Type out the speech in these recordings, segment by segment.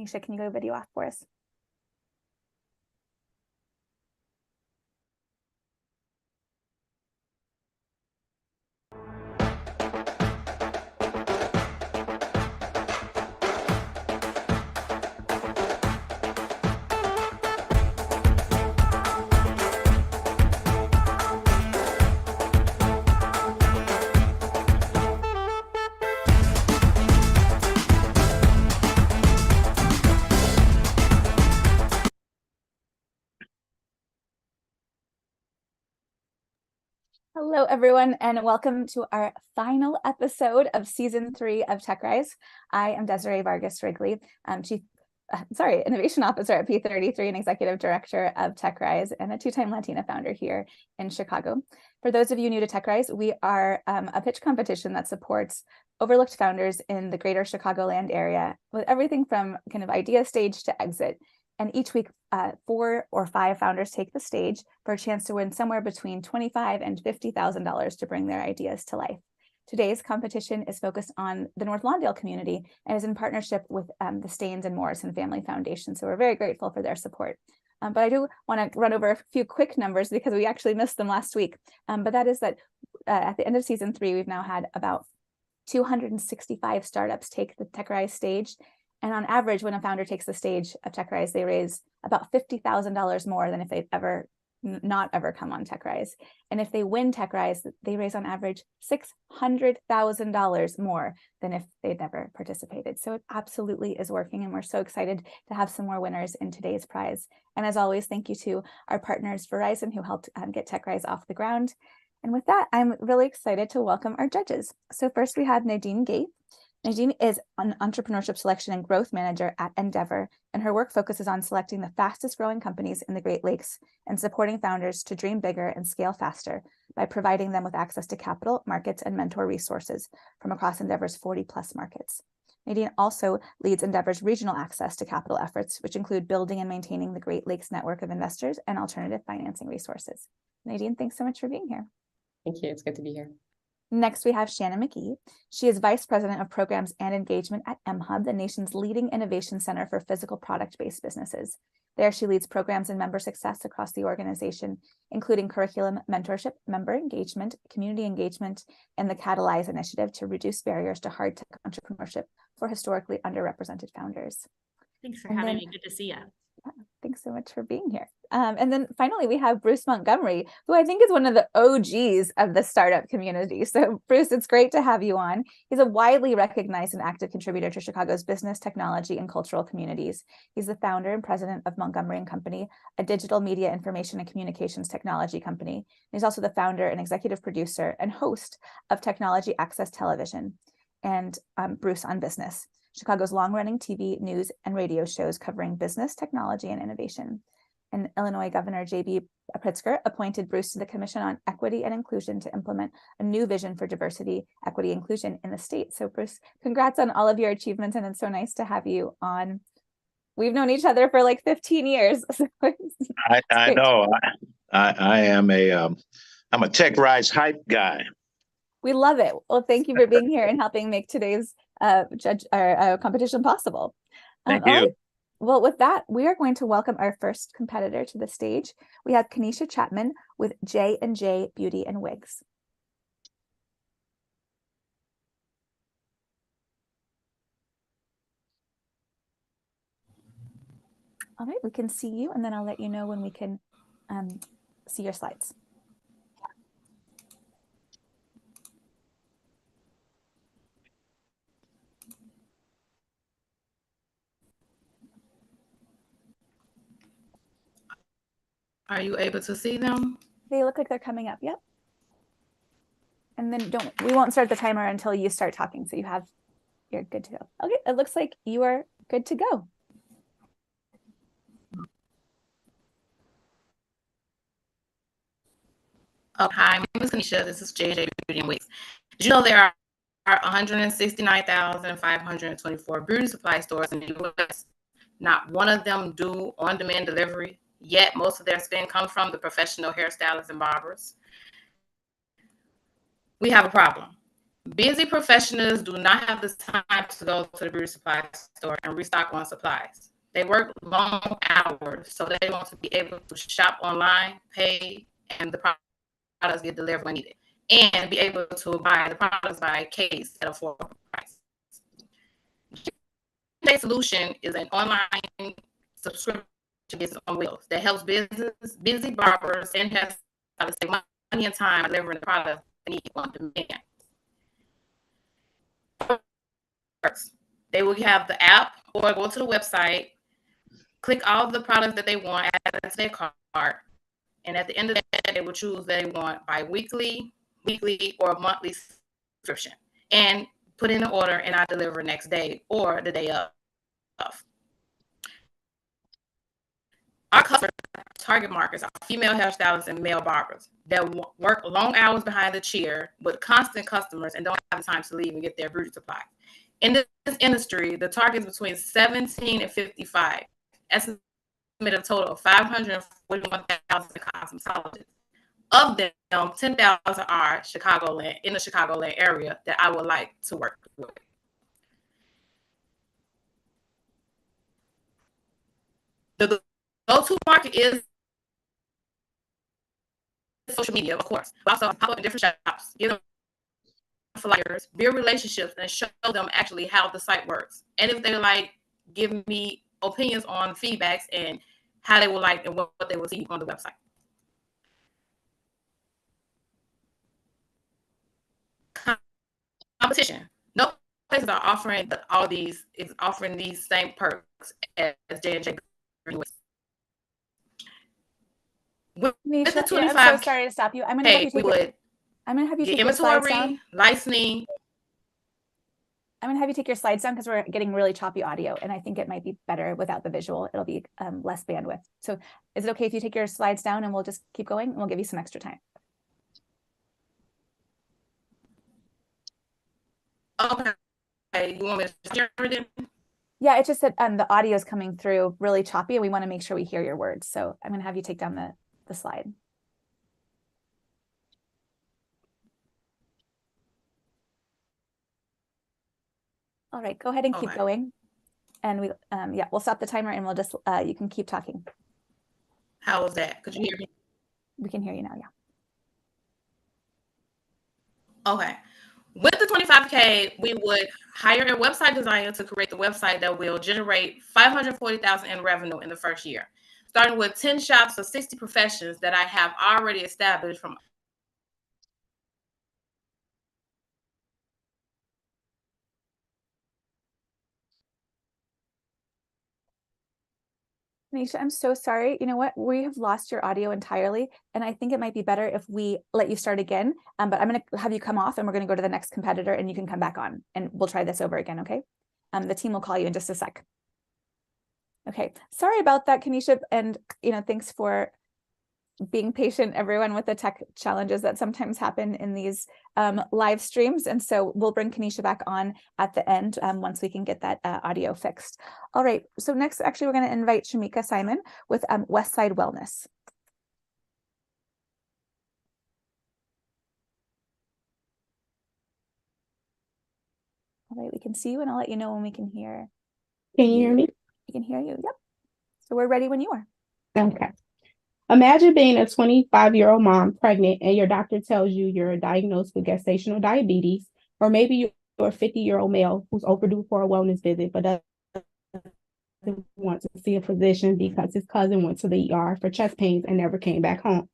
Kanisha, can you go video off for us? Hello, everyone, and welcome to our final episode of Season 3 of TechRise. I am Desiree Vargas Wrigley, Innovation Officer at P33 and Executive Director of TechRise and a two-time Latina founder here in Chicago. For those of you new to TechRise, we are a pitch competition that supports overlooked founders in the greater Chicagoland area with everything from kind of idea stage to exit. And each week, 4 or 5 founders take the stage for a chance to win somewhere between $25,000 and $50,000 to bring their ideas to life. Today's competition is focused on the North Lawndale community and is in partnership with the Staines and Morrison Family Foundation. So we're very grateful for their support. But I do want to run over a few quick numbers because we actually missed them last week. But that is that at the end of Season 3, we've now had about 265 startups take the TechRise stage. And on average, when a founder takes the stage of TechRise, they raise about $50,000 more than if they've not ever come on TechRise. And if they win TechRise, they raise on average $600,000 more than if they'd never participated. So it absolutely is working, and we're so excited to have some more winners in today's prize. And as always, thank you to our partners, Verizon, who helped get TechRise off the ground. And with that, I'm really excited to welcome our judges. So first we have Nadine Gate. Nadine is an entrepreneurship selection and growth manager at Endeavor, and her work focuses on selecting the fastest growing companies in the Great Lakes and supporting founders to dream bigger and scale faster by providing them with access to capital, markets, and mentor resources from across Endeavor's 40+ markets. Nadine also leads Endeavor's regional access to capital efforts, which include building and maintaining the Great Lakes network of investors and alternative financing resources. Nadine, thanks so much for being here. Thank you. It's good to be here. Next, we have Shannon McKee. She is Vice President of Programs and Engagement at mHub, the nation's leading innovation center for physical product-based businesses. There, she leads programs and member success across the organization, including curriculum, mentorship, member engagement, community engagement, and the Catalyze initiative to reduce barriers to hard-tech entrepreneurship for historically underrepresented founders. Thanks for having me. Good to see you. Yeah, thanks so much for being here. And then finally, we have Bruce Montgomery, who I think is one of the OGs of the startup community. So Bruce, it's great to have you on. He's a widely recognized and active contributor to Chicago's business, technology, and cultural communities. He's the founder and president of Montgomery and Company, a digital media information and communications technology company. He's also the founder and executive producer and host of Technology Access Television and Bruce on Business, Chicago's long-running TV, news, and radio shows covering business, technology, and innovation. And Illinois Governor J.B. Pritzker appointed Bruce to the Commission on Equity and Inclusion to implement a new vision for diversity, equity, inclusion in the state. So Bruce, congrats on all of your achievements, and it's so nice to have you on. We've known each other for like 15 years. I know. I am I'm a TechRise hype guy. We love it. Well, thank you for being here and helping make today's competition possible. Thank you. Right. Well, with that, we are going to welcome our first competitor to the stage. We have Kanisha Chapman with J&J Beauty and Wigs. All right, we can see you, and then I'll let you know when we can see your slides. Are you able to see them? They look like they're coming up. Yep. And then we won't start the timer until you start talking. So you're good to go. Okay. It looks like you are good to go. Hi, my name is Kanisha. This is J.J. Beauty and Wigs. Did you know there are 169,524 beauty supply stores in the U.S.? Not one of them do on-demand delivery. Yet most of their spend comes from the professional hairstylists and barbers. We have a problem. Busy professionals do not have the time to go to the beauty supply store and restock on supplies. They work long hours, so they want to be able to shop online, pay, and the products get delivered when needed, and be able to buy the products by case at a affordable price. Their solution is an online subscription business on wheels that helps busy barbers and hairstylists save money and time delivering the product they need on demand. They will have the app or go to the website, click all the products that they want, add it to their cart, and at the end of the day, they will choose they want bi-weekly, weekly, or monthly subscription, and put in an order, and I deliver next day or the day of. Our customers target markets are female hairstylists and male barbers that work long hours behind the chair with constant customers and don't have the time to leave and get their beauty supplies. In this industry, the target is between 17 and 55. Estimated a total of 541,000 cosmetologists. Of them, 10,000 are Chicagoland, in the Chicagoland area that I would like to work with. The go-to market is social media, of course. We also pop up in different shops, give them flyers, build relationships, and show them actually how the site works. And if they like, give me opinions on feedbacks and how they would like and what they will see on the website. Competition. No places are offering all these same perks as J&J. Kanisha, I'm so sorry to stop you. I'm going to have you take your slides down. Licensing. I'm going to have you take your slides down because we're getting really choppy audio, and I think it might be better without the visual. It'll be less bandwidth. So is it okay if you take your slides down and we'll just keep going and we'll give you some extra time? Okay. You want me to share everything? Yeah, it's just that the audio is coming through really choppy and we want to make sure we hear your words. So I'm going to have you take down the slide. All right, go ahead and keep going. And we'll stop the timer and we'll just, you can keep talking. How was that? Could you hear me? We can hear you now, yeah. Okay. With the $25K, we would hire a website designer to create the website that will generate $540,000 in revenue in the first year, starting with 10 shops or 60 professions that I have already established from. Kanisha, I'm so sorry. You know what? We have lost your audio entirely, and I think it might be better if we let you start again. But I'm going to have you come off, and we're going to go to the next competitor, and you can come back on, and we'll try this over again, okay? The team will call you in just a sec. Okay, sorry about that, Kanisha, and thanks for being patient, everyone, with the tech challenges that sometimes happen in these live streams. And so we'll bring Kanisha back on at the end once we can get that audio fixed. All right, so next, actually, we're going to invite Shameka Simon with Westside Wellness. All right, we can see you, and I'll let you know when we can hear. Can you hear me? We can hear you, yep. So we're ready when you are. Okay. Imagine being a 25-year-old mom pregnant and your doctor tells you you're diagnosed with gestational diabetes, or maybe you're a 50-year-old male who's overdue for a wellness visit but doesn't want to see a physician because his cousin went to the ER for chest pains and never came back home.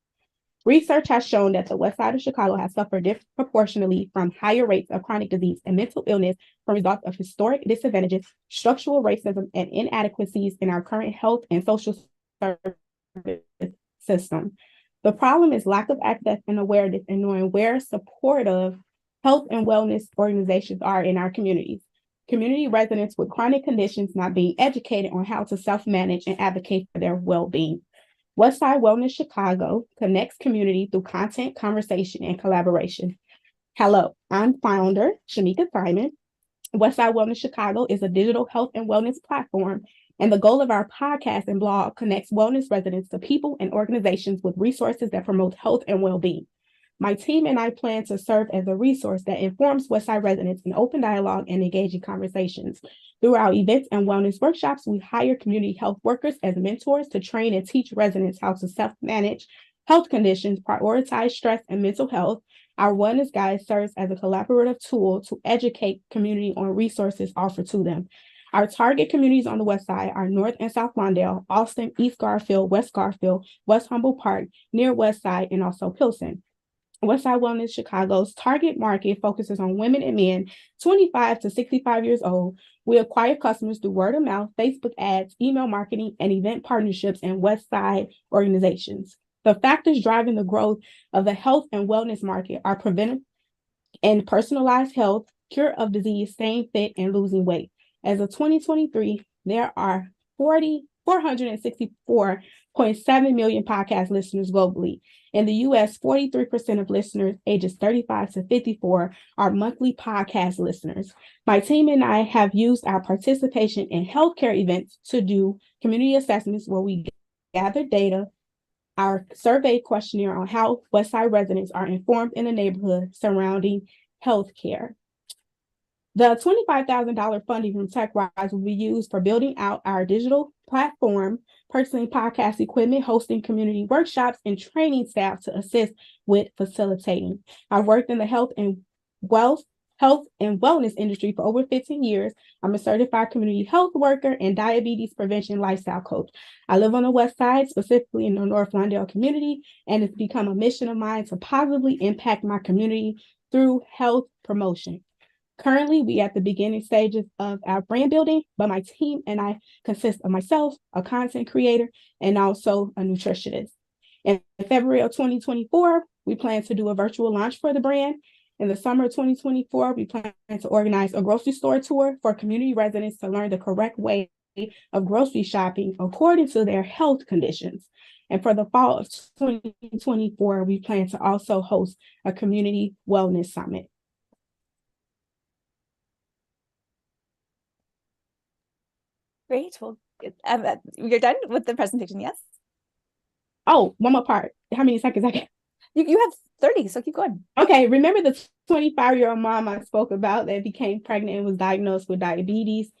Research has shown that the West Side of Chicago has suffered disproportionately from higher rates of chronic disease and mental illness from results of historic disadvantages, structural racism, and inadequacies in our current health and social service system. The problem is lack of access and awareness and knowing where supportive health and wellness organizations are in our communities. Community residents with chronic conditions not being educated on how to self-manage and advocate for their well-being. Westside Wellness Chicago connects community through content, conversation, and collaboration. Hello, I'm founder Shameka Simon. Westside Wellness Chicago is a digital health and wellness platform, and the goal of our podcast and blog connects wellness residents to people and organizations with resources that promote health and well-being. My team and I plan to serve as a resource that informs Westside residents in open dialogue and engaging conversations. Through our events and wellness workshops, we hire community health workers as mentors to train and teach residents how to self-manage health conditions, prioritize stress and mental health. Our wellness guide serves as a collaborative tool to educate community on resources offered to them. Our target communities on the West Side are North and South Lawndale, Austin, East Garfield, West Humboldt Park, near Westside, and also Pilsen. Westside Wellness Chicago's target market focuses on women and men 25 to 65 years old. We acquire customers through word of mouth, Facebook ads, email marketing, and event partnerships in Westside organizations. The factors driving the growth of the health and wellness market are preventive and personalized health, cure of disease, staying fit, and losing weight. As of 2023, there are 464.7 million podcast listeners globally. In the US, 43% of listeners ages 35 to 54 are monthly podcast listeners. My team and I have used our participation in healthcare events to do community assessments where we gather data, our survey questionnaire on how Westside residents are informed in the neighborhood surrounding healthcare. The $25,000 funding from TechRise will be used for building out our digital platform, purchasing podcast equipment, hosting community workshops, and training staff to assist with facilitating. I've worked in the health and wellness industry for over 15 years. I'm a certified community health worker and diabetes prevention lifestyle coach. I live on the West Side, specifically in the North Lawndale community, and it's become a mission of mine to positively impact my community through health promotion. Currently, we at the beginning stages of our brand building, but my team and I consist of myself, a content creator, and also a nutritionist. In February of 2024, we plan to do a virtual launch for the brand. In the summer of 2024, we plan to organize a grocery store tour for community residents to learn the correct way of grocery shopping according to their health conditions. And for the fall of 2024, we plan to also host a community wellness summit. Great. Well, you're done with the presentation, yes? Oh, one more part. How many seconds I got? You have 30, so keep going. Okay, remember the 25-year-old mom I spoke about that became pregnant and was diagnosed with diabetes,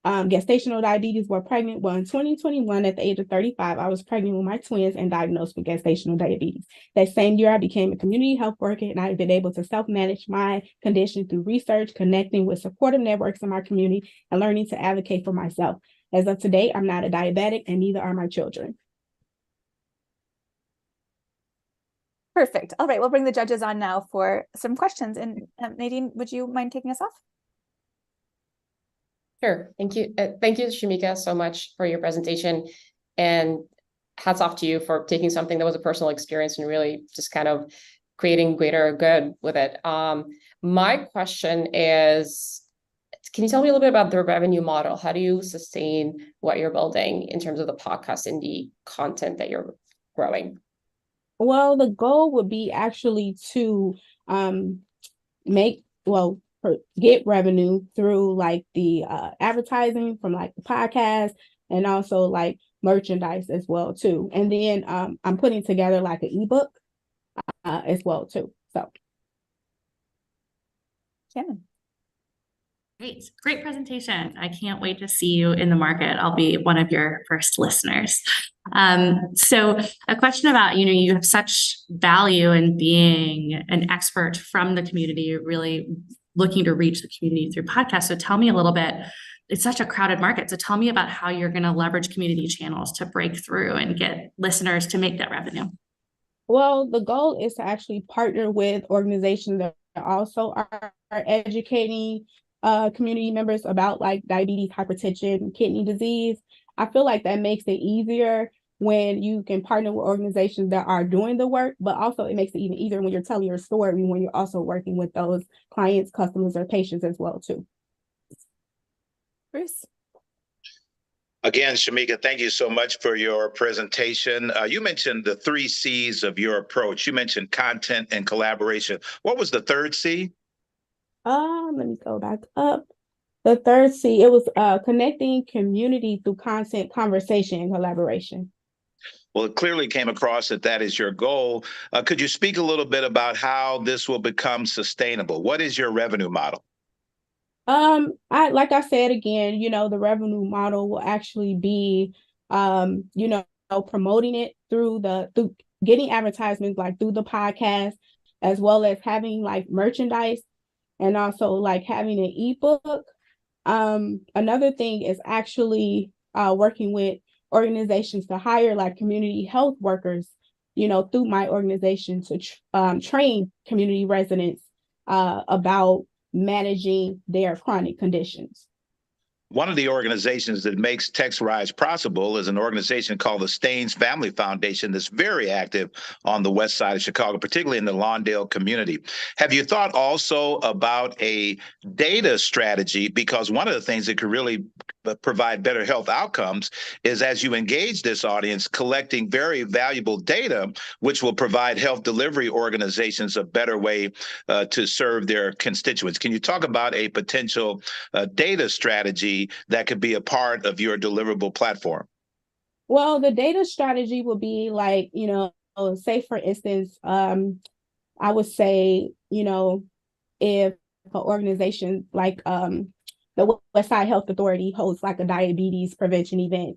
gestational diabetes, were pregnant? Well, in 2021, at the age of 35, I was pregnant with my twins and diagnosed with gestational diabetes. That same year, I became a community health worker, and I've been able to self-manage my condition through research, connecting with supportive networks in my community, and learning to advocate for myself. As of today, I'm not a diabetic, and neither are my children. Perfect. All right, we'll bring the judges on now for some questions. And Nadine, would you mind taking us off? Sure. Thank you. Thank you, Shameka, so much for your presentation. And hats off to you for taking something that was a personal experience and really just kind of creating greater good with it. My question is, can you tell me a little bit about the revenue model? How do you sustain what you're building in terms of the podcast and the content that you're growing? Well, the goal would be actually to get revenue through like the advertising from like the podcast and also like merchandise as well too. And then I'm putting together like an ebook as well too. So, Shannon. Great presentation. I can't wait to see you in the market. I'll be one of your first listeners. So a question about, you have such value in being an expert from the community. You're really looking to reach the community through podcasts. So tell me a little bit, it's such a crowded market. So tell me about how you're going to leverage community channels to break through and get listeners to make that revenue. Well, the goal is to actually partner with organizations that also are educating community members about like diabetes, hypertension, kidney disease. I feel like that makes it easier when you can partner with organizations that are doing the work, but also it makes it even easier when you're telling your story, when you're also working with those clients, customers, or patients as well too. Bruce. Again, Shameka, thank you so much for your presentation. You mentioned the 3 C's of your approach. You mentioned content and collaboration. What was the third C? Let me go back up. The third C, it was connecting community through content, conversation, and collaboration. Well, it clearly came across that that is your goal. Could you speak a little bit about how this will become sustainable? What is your revenue model? Like I said again, the revenue model will actually be, promoting it through getting advertisements like through the podcast, as well as having like merchandise and also like having an ebook. Another thing is actually working with organizations to hire like community health workers, through my organization to train community residents about managing their chronic conditions. One of the organizations that makes TechRise possible is an organization called the Staines Family Foundation that's very active on the west side of Chicago, particularly in the Lawndale community. Have you thought also about a data strategy? Because one of the things that could really provide better health outcomes is, as you engage this audience, collecting very valuable data, which will provide health delivery organizations a better way to serve their constituents. Can you talk about a potential data strategy that could be a part of your deliverable platform? Well, the data strategy would be like, say for instance, I would say, if an organization like the Westside Health Authority hosts like a diabetes prevention event,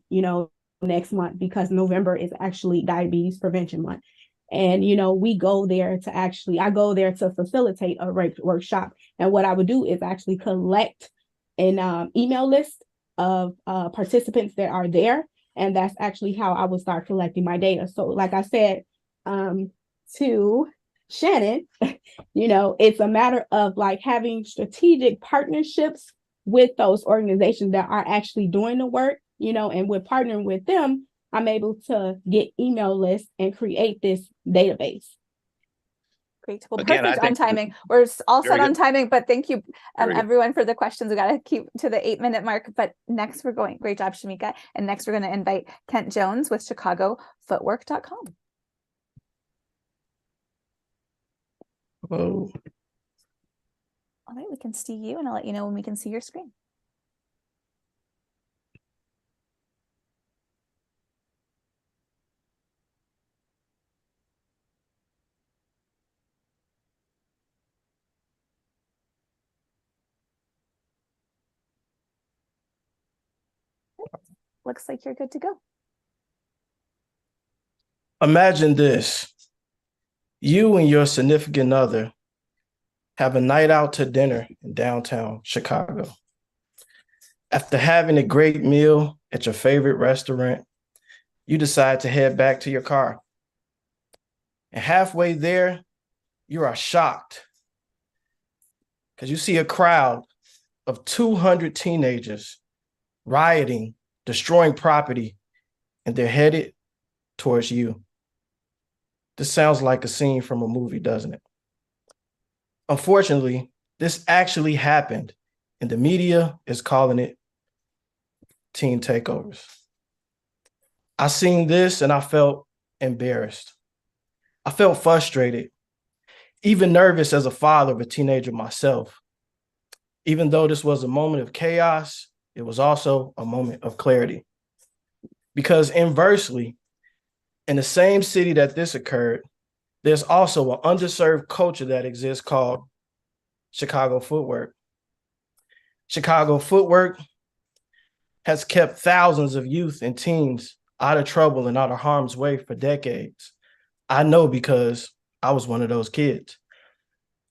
next month, because November is actually Diabetes Prevention Month. And, I go there to facilitate a workshop. And what I would do is actually collect an email list of participants that are there. And that's actually how I would start collecting my data. So like I said, to Shannon, it's a matter of like having strategic partnerships with those organizations that are actually doing the work, and with partnering with them, I'm able to get email lists and create this database. Great. Well, Again, perfect on timing. We're all set on timing, but thank you everyone for the questions. We got to keep to the 8-minute mark, but next great job, Shameka. And next we're going to invite Kent Jones with ChicagoFootwork.com. Hello. All right, we can see you and I'll let you know when we can see your screen. Looks like you're good to go. Imagine this. You and your significant other have a night out to dinner in downtown Chicago. After having a great meal at your favorite restaurant, you decide to head back to your car. And halfway there, you are shocked because you see a crowd of 200 teenagers rioting, destroying property, and they're headed towards you. This sounds like a scene from a movie, doesn't it? Unfortunately, this actually happened, and the media is calling it teen takeovers. I seen this and I felt embarrassed. I felt frustrated, even nervous as a father of a teenager myself. Even though this was a moment of chaos, it was also a moment of clarity. Because inversely, in the same city that this occurred, there's also an underserved culture that exists called Chicago Footwork. Chicago Footwork has kept thousands of youth and teens out of trouble and out of harm's way for decades. I know because I was one of those kids.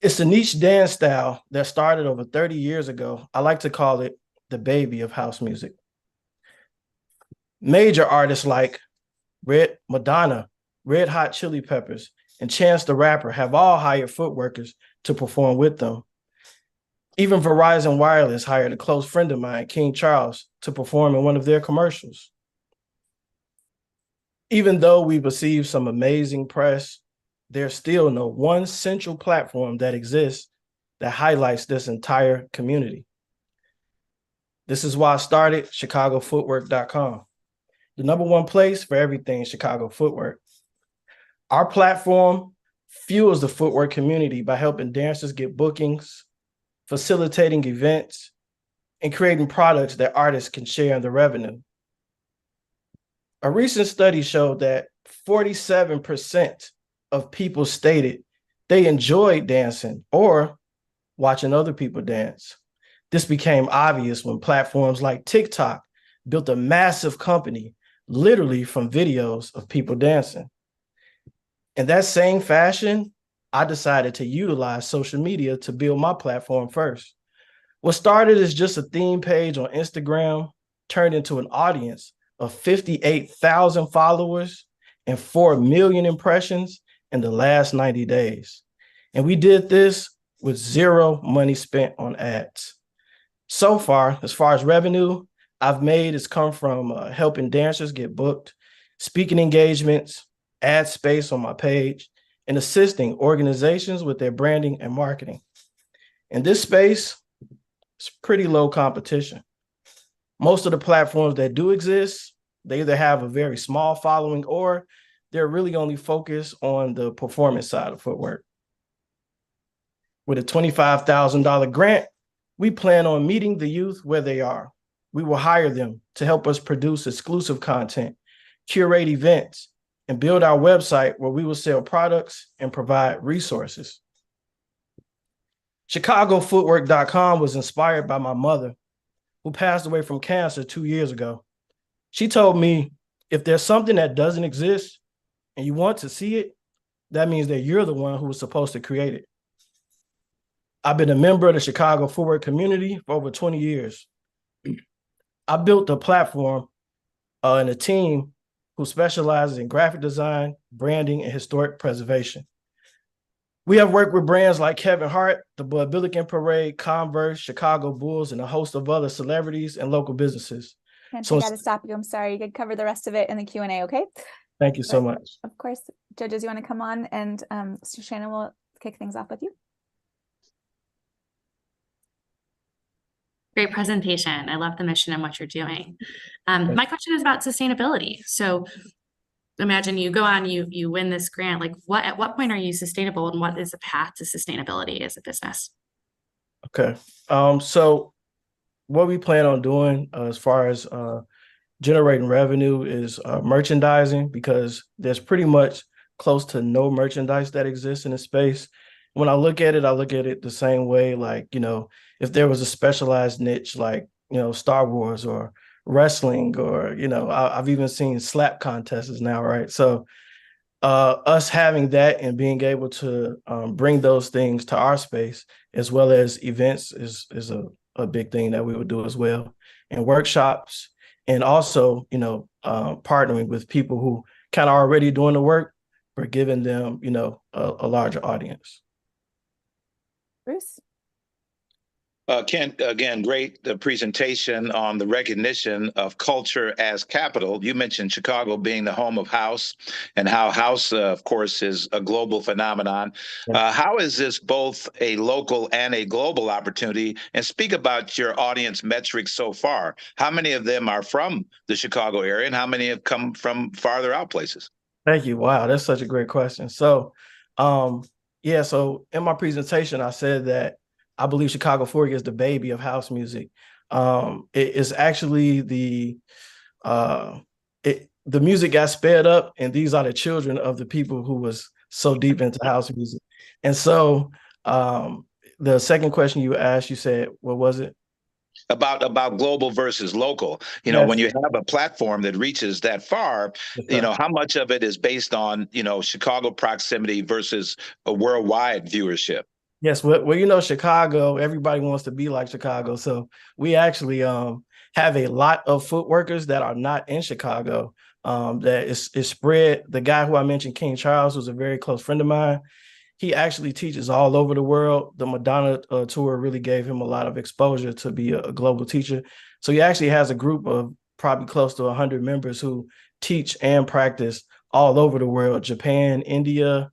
It's a niche dance style that started over 30 years ago. I like to call it the baby of house music. Major artists like Madonna, Red Hot Chili Peppers, and Chance the Rapper have all hired footworkers to perform with them. Even Verizon Wireless hired a close friend of mine, King Charles, to perform in one of their commercials. Even though we've received some amazing press, there's still no one central platform that exists that highlights this entire community. This is why I started ChicagoFootwork.com, the #1 place for everything Chicago footwork. Our platform fuels the footwork community by helping dancers get bookings, facilitating events, and creating products that artists can share in the revenue. A recent study showed that 47% of people stated they enjoyed dancing or watching other people dance. This became obvious when platforms like TikTok built a massive company literally from videos of people dancing. In that same fashion, I decided to utilize social media to build my platform first. What started as just a theme page on Instagram turned into an audience of 58,000 followers and 4 million impressions in the last 90 days. And we did this with zero money spent on ads. So far as revenue I've made has come from helping dancers get booked, speaking engagements, ad space on my page, and assisting organizations with their branding and marketing. In this space, it's pretty low competition. Most of the platforms that do exist, they either have a very small following or they're really only focused on the performance side of footwork. With a $25,000 grant, we plan on meeting the youth where they are. We will hire them to help us produce exclusive content, curate events, and build our website where we will sell products and provide resources. ChicagoFootwork.com was inspired by my mother, who passed away from cancer 2 years ago. She told me, if there's something that doesn't exist and you want to see it, that means that you're the one who was supposed to create it. I've been a member of the Chicago Footwork community for over 20 years. I built a platform and a team who specializes in graphic design, branding, and historic preservation. We have worked with brands like Kevin Hart, the Bullock Parade, Converse, Chicago Bulls, and a host of other celebrities and local businesses. And I got to stop you. I'm sorry. You could cover the rest of it in the Q&A, okay? Thank you so much. Of course. Judges, you want to come on, and Shannon will kick things off with you. Great presentation. I love the mission and what you're doing. My question is about sustainability. So imagine you go on, you win this grant. Like, at what point are you sustainable, and what is the path to sustainability as a business? Okay. So what we plan on doing as far as generating revenue is merchandising, because there's pretty much close to no merchandise that exists in the space. When I look at it the same way, like, if there was a specialized niche like, Star Wars or wrestling, or, I've even seen slap contests now, right? So us having that and being able to bring those things to our space, as well as events, is a big thing that we would do as well, and workshops, and also, partnering with people who kind of already doing the work, but giving them, a larger audience. Bruce? Ken, again, great presentation on the recognition of culture as capital. You mentioned Chicago being the home of house, and how house, of course, is a global phenomenon. How is this both a local and a global opportunity? And speak about your audience metrics so far. How many of them are from the Chicago area, and how many have come from farther out places? Thank you. Wow, that's such a great question. So, so in my presentation, I said that I believe Chicago Footwork is the baby of house music. It is actually the music got sped up, and these are the children of the people who was so deep into house music. And so the second question you asked, you said, what was it? About global versus local. Yes. When you have a platform that reaches that far, how much of it is based on, Chicago proximity versus a worldwide viewership? Yes, well, Chicago, everybody wants to be like Chicago. So we actually have a lot of footworkers that are not in Chicago, that is spread. The guy who I mentioned, King Charles, who's a very close friend of mine, he actually teaches all over the world. The Madonna tour really gave him a lot of exposure to be a global teacher. So he actually has a group of probably close to 100 members who teach and practice all over the world: Japan, India.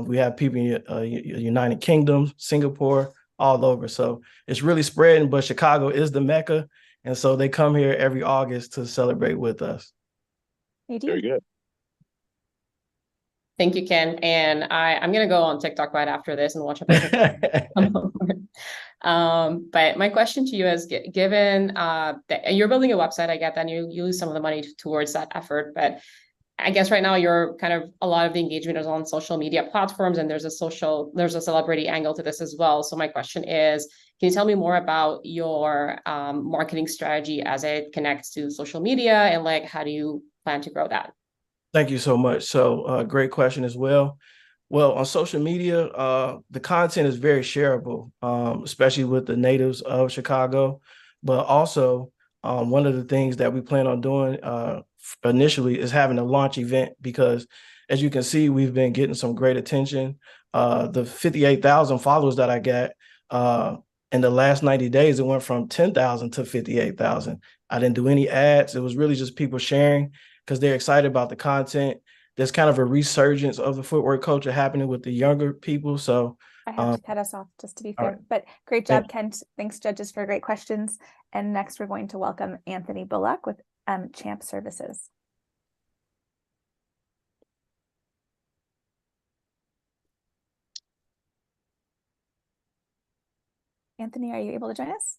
We have people in United Kingdom, Singapore, all over. So it's really spreading, but Chicago is the Mecca. And so they come here every August to celebrate with us. Very good. Thank you, Ken. And I'm going to go on TikTok right after this and watch a bunch of But my question to you is, given that you're building a website, I get that you use some of the money towards that effort, but I guess right now you're kind of, a lot of the engagement is on social media platforms, and there's a celebrity angle to this as well. So my question is, can you tell me more about your marketing strategy as it connects to social media, and like, how do you plan to grow that? Thank you so much. So great question as well. Well, on social media, the content is very shareable, especially with the natives of Chicago. But also, one of the things that we plan on doing initially is having a launch event, because as you can see, we've been getting some great attention. The 58,000 followers that I got in the last 90 days, it went from 10,000 to 58,000. I didn't do any ads. It was really just people sharing because they're excited about the content. There's kind of a resurgence of the footwear culture happening with the younger people. So I have to cut us off just to be fair, right. but great job, Kent. Thanks, judges, for great questions. And next, we're going to welcome Anthony Bullock with C.H.A.M.P Services. Anthony, are you able to join us?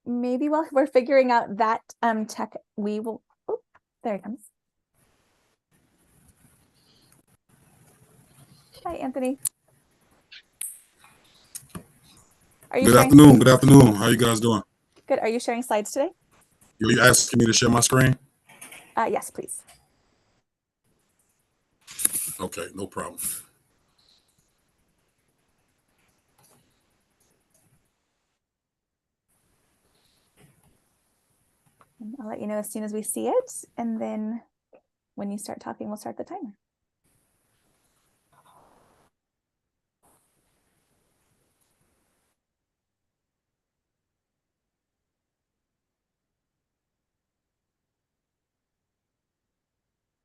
Maybe while we're figuring out that tech, we will, oh, there he comes. Hi, Anthony. Are you Good afternoon. Good afternoon. How you guys doing? Good. Are you sharing slides today? Are you asking me to share my screen? Yes, please. Okay, no problem. I'll let you know as soon as we see it. And then when you start talking, we'll start the timer.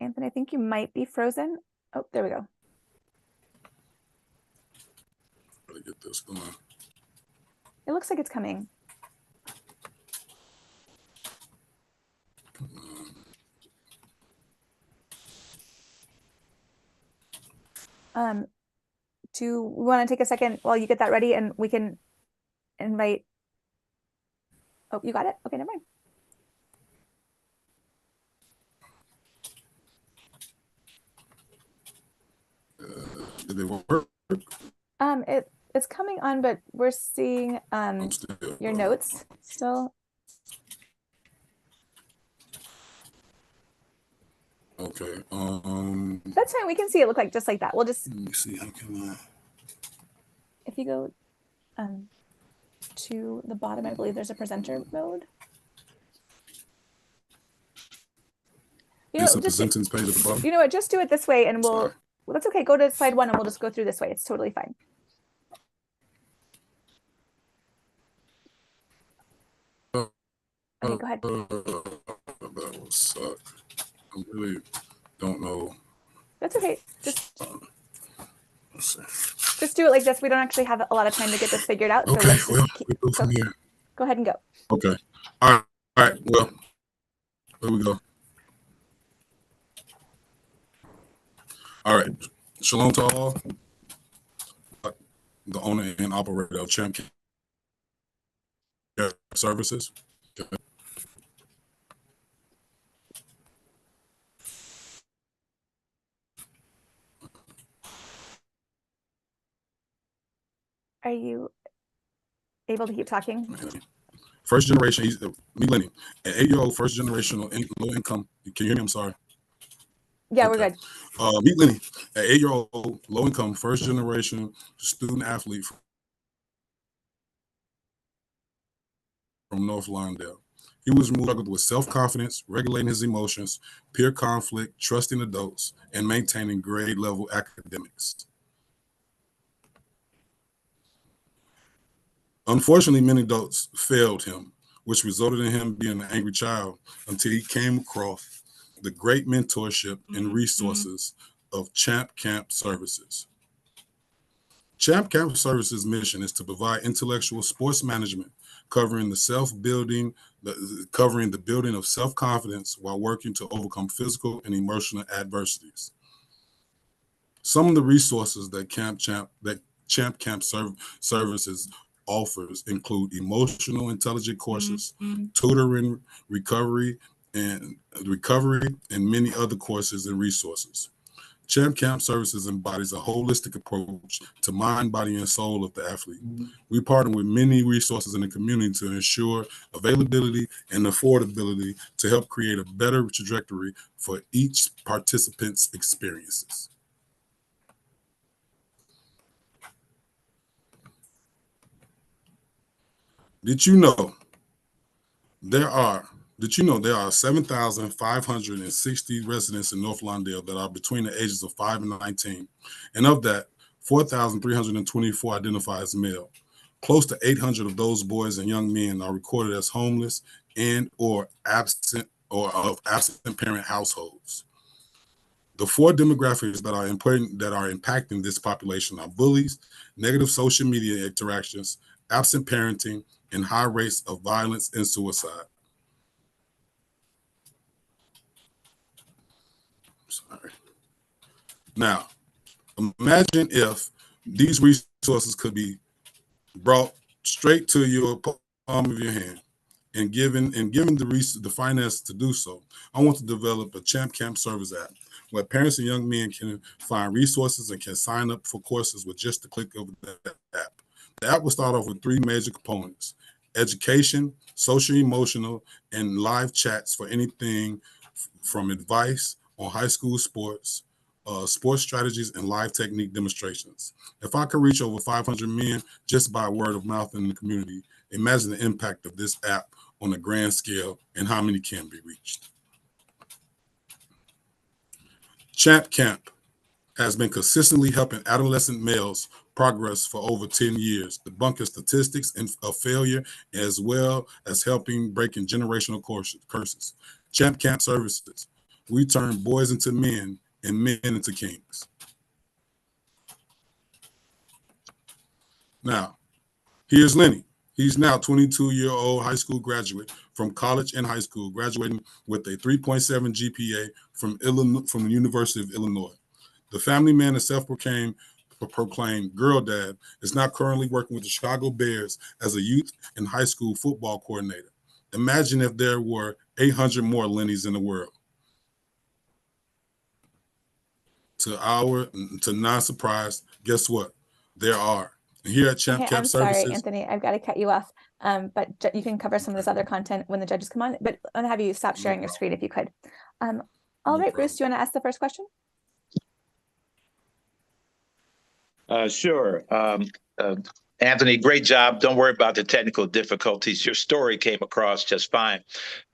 Anthony, I think you might be frozen. Oh, there we go. Gotta get this going. It looks like it's coming. Do we want to take a second while you get that ready, and we can invite? Oh, you got it? Okay, never mind. Did it work? It's coming on, but we're seeing your notes still. Okay. That's fine. We can see it look like just like that. We'll just, let me see. How can I? if you go to the bottom, I believe there's a presenter mode. You It's know, a just presentance page at the bottom. You know what? Just do it this way, and Sorry. well, that's okay. Go to slide 1, and we'll just go through this way. It's totally fine. Okay, go ahead. That will suck. I really don't know. That's okay. Just Let's see. just do it like this. We don't actually have a lot of time to get this figured out. Okay, So let's well, just we go from here. go ahead and go. Okay. All right. Well, here we go. All right. Shalom to all. The owner and operator of C.H.A.M.P Services. Okay. Are you able to keep talking? First generation, he's millennial, an 8-year-old first generational low income. Can you hear me? I'm sorry. Yeah, okay. We're good. Meet Lenny, an 8-year-old low income first generation student athlete from North Lawndale. He was struggled with self-confidence, regulating his emotions, peer conflict, trusting adults, and maintaining grade level academics. Unfortunately, many adults failed him, which resulted in him being an angry child until he came across the great mentorship and resources of C.H.A.M.P Services. C.H.A.M.P Services' mission is to provide intellectual sports management, covering the building of self-confidence while working to overcome physical and emotional adversities. Some of the resources that C.H.A.M.P services offers include emotional intelligence courses, tutoring, recovery, and many other courses and resources. C.H.A.M.P services embodies a holistic approach to mind, body, and soul of the athlete. We partner with many resources in the community to ensure availability and affordability to help create a better trajectory for each participant's experiences. Did you know there are 7,560 residents in North Lawndale that are between the ages of 5 and 19, and of that, 4,324 identify as male. Close to 800 of those boys and young men are recorded as homeless and or absent or of absent parent households. The four demographics that are impacting this population are bullies, negative social media interactions, absent parenting, and high rates of violence and suicide. Sorry. Now, imagine if these resources could be brought straight to your palm of your hand and given the finance to do so. I want to develop a C.H.A.M.P service app where parents and young men can find resources and can sign up for courses with just the click of the app. The app will start off with three major components: education, social, emotional, and live chats for anything from advice on high school sports, sports strategies, and live technique demonstrations. If I could reach over 500 men just by word of mouth in the community, imagine the impact of this app on a grand scale and how many can be reached. C.H.A.M.P has been consistently helping adolescent males progress for over 10 years, debunking statistics of failure, as well as helping breaking generational curses. C.H.A.M.P services, we turn boys into men and men into kings. Now, here's Lenny. He's now 22-year-old high school graduate from college and high school, graduating with a 3.7 GPA from the University of Illinois. The family man and self-proclaimed girl dad is now currently working with the Chicago Bears as a youth and high school football coordinator. Imagine if there were 800 more Lennys in the world. To non-surprise, guess what? There are. And here at C.H.A.M.P I'm Services. sorry, Anthony, I've got to cut you off. But you can cover some of this other content when the judges come on, but I'll have you stop sharing your screen if you could. All right, Bruce, do you want to ask the first question? Sure. Anthony, great job. Don't worry about the technical difficulties. Your story came across just fine.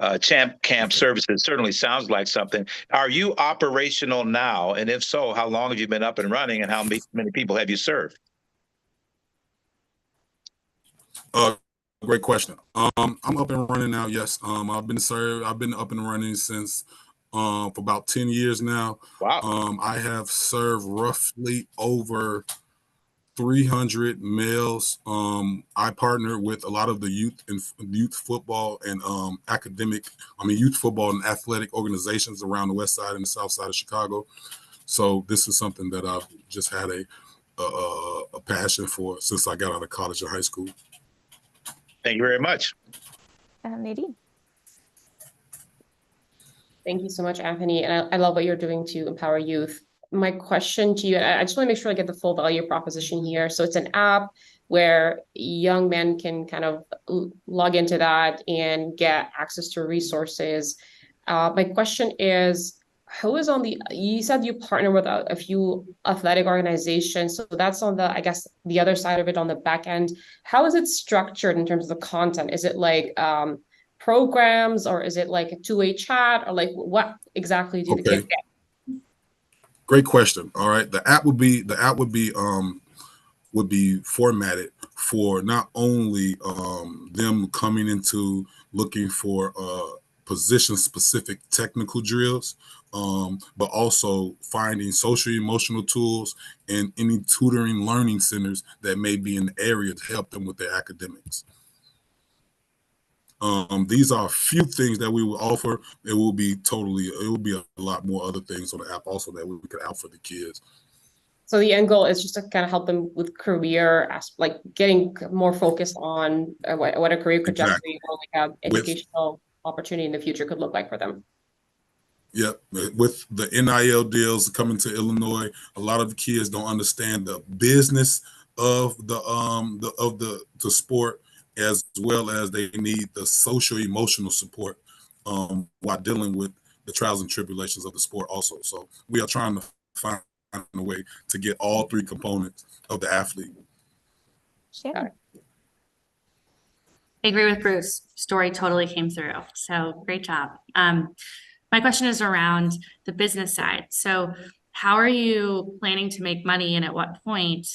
C.H.A.M.P services certainly sounds like something. Are you operational now? And if so, how long have you been up and running, and how many people have you served? Great question. I'm up and running now. Yes. I've been up and running since for about 10 years now. Wow. I have served roughly over 300 males. I partner with a lot of the youth football and youth football and athletic organizations around the West Side and the South Side of Chicago. So this is something that I've just had a passion for since I got out of college and high school. Thank you very much. Nadine. Thank you so much, Anthony. And I love what you're doing to empower youth. My question to you, I just want to make sure I get the full value proposition here. So it's an app where young men can kind of log into that and get access to resources. My question is, who is on you said you partner with a few athletic organizations. So that's on I guess, the other side of it on the back end. How is it structured in terms of the content? Is it like programs, or is it like a two-way chat, or like what exactly do the kids get? Great question. All right. The app would be formatted for not only them coming into looking for position-specific technical drills, but also finding social emotional tools and any tutoring learning centers that may be in the area to help them with their academics. These are a few things that we will offer. It will be a lot more other things on the app also that we could offer the kids. So the end goal is just to kind of help them with career, like getting more focused on what a career trajectory or like a educational opportunity in the future could look like for them. Yep. With the NIL deals coming to Illinois, a lot of the kids don't understand the business of the sport, as well as they need the social emotional support while dealing with the trials and tribulations of the sport also. So we are trying to find a way to get all three components of the athlete. Shannon. I agree with Bruce. Story totally came through. So great job. My question is around the business side. So how are you planning to make money, and at what point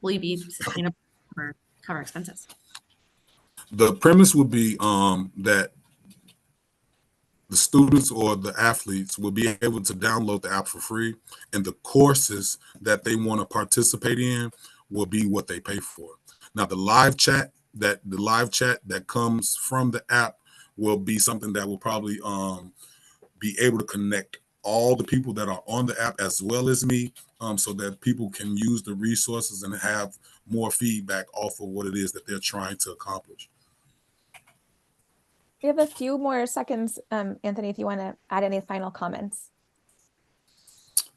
will you be sustainable or cover expenses? The premise would be that the students or the athletes will be able to download the app for free, and the courses that they want to participate in will be what they pay for. Now, the live chat that comes from the app will be something that will probably be able to connect all the people that are on the app as well as me, so that people can use the resources and have more feedback off of what it is that they're trying to accomplish. We have a few more seconds, Anthony, if you want to add any final comments.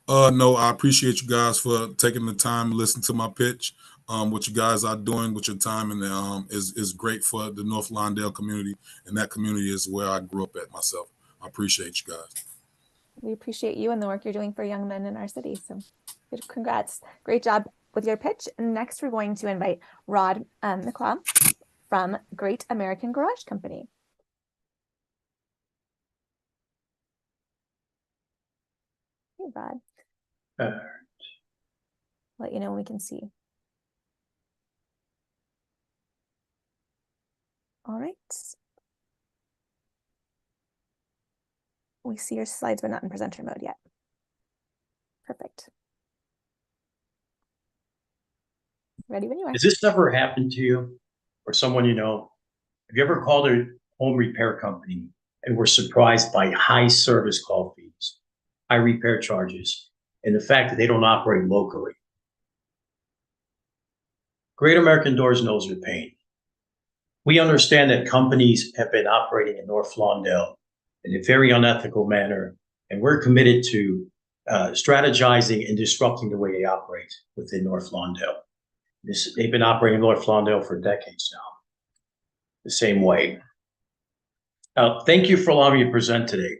No, I appreciate you guys for taking the time to listen to my pitch. What you guys are doing with your time and is great for the North Lawndale community, and that community is where I grew up at myself. I appreciate you guys. We appreciate you and the work you're doing for young men in our city. So congrats. Great job with your pitch. Next, we're going to invite Rod Mclah from Great American Garage Company. Hey, Rod. Let you know when we can see. All right. We see your slides, but not in presenter mode yet. Perfect. Ready when you are. Has this ever happened to you or someone you know? Have you ever called a home repair company and were surprised by high service call fees, high repair charges, and the fact that they don't operate locally? Great American Doors knows your pain. We understand that companies have been operating in North Lawndale in a very unethical manner, and we're committed to strategizing and disrupting the way they operate within North Lawndale. They've been operating in North Lawndale for decades now, the same way. Thank you for allowing me to present today.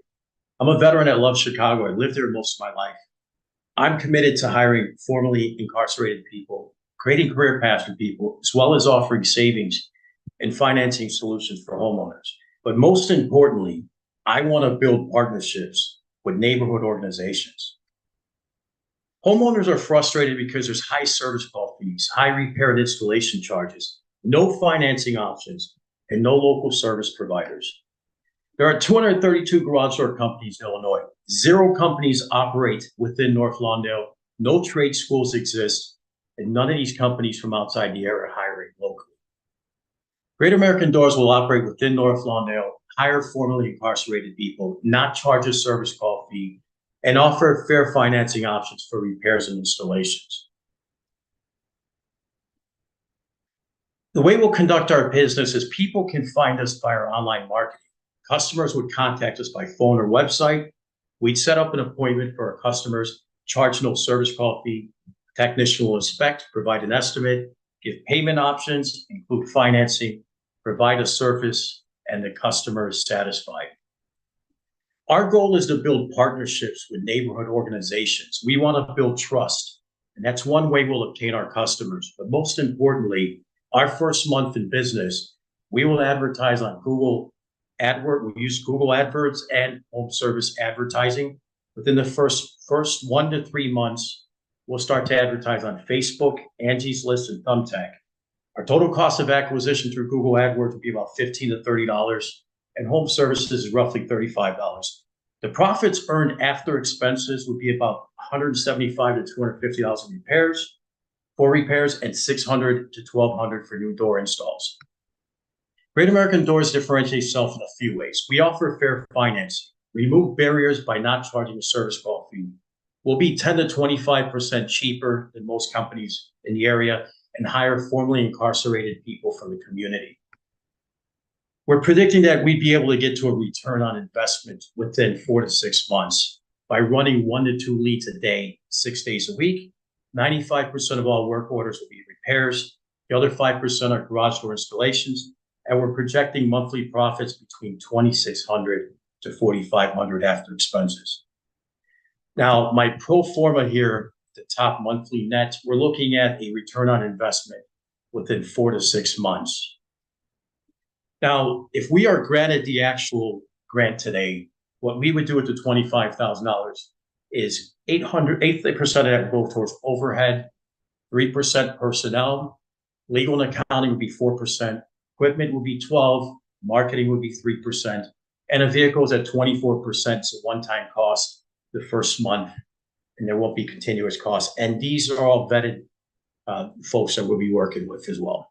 I'm a veteran that loves Chicago. I lived there most of my life. I'm committed to hiring formerly incarcerated people, creating career paths for people, as well as offering savings and financing solutions for homeowners. But most importantly, I want to build partnerships with neighborhood organizations. Homeowners are frustrated because there's high service call fees, high repair and installation charges, no financing options, and no local service providers. There are 232 garage door companies in Illinois. 0 companies operate within North Lawndale. No trade schools exist, and none of these companies from outside the area are hiring locally. Great American Doors will operate within North Lawndale, hire formerly incarcerated people, not charge a service call fee, and offer fair financing options for repairs and installations. The way we'll conduct our business is people can find us by our online marketing. Customers would contact us by phone or website. We'd set up an appointment for our customers, charge no service call fee. Technician will inspect, provide an estimate, give payment options, include financing, provide a service, and the customer is satisfied. Our goal is to build partnerships with neighborhood organizations. We want to build trust, and that's one way we'll obtain our customers. But most importantly, our first month in business, we will advertise on Google AdWords. We use Google AdWords and home service advertising. Within the first 1 to 3 months, we'll start to advertise on Facebook, Angie's List, and Thumbtack. Our total cost of acquisition through Google AdWords would be about $15 to $30, and home services is roughly $35. The profits earned after expenses would be about $175 to $250 in repairs, for repairs, and $600 to $1,200 for new door installs. Great American Doors differentiates itself in a few ways. We offer fair financing, remove barriers by not charging a service call fee, We'll be 10 to 25% cheaper than most companies in the area and hire formerly incarcerated people from the community. We're predicting that we'd be able to get to a return on investment within 4 to 6 months by running 1 to 2 leads a day, 6 days a week. 95% of all work orders will be repairs. The other 5% are garage door installations. And we're projecting monthly profits between $2,600 to $4,500 after expenses. Now, my pro forma here, the top monthly net, we're looking at a return on investment within 4 to 6 months. Now, if we are granted the actual grant today, what we would do with the $25,000 is 8% of that will go towards overhead, 3% personnel, legal and accounting would be 4%, equipment would be 12%, marketing would be 3%, and a vehicle is at 24%, so one-time cost the first month, and there won't be continuous costs. And these are all vetted folks that we'll be working with as well.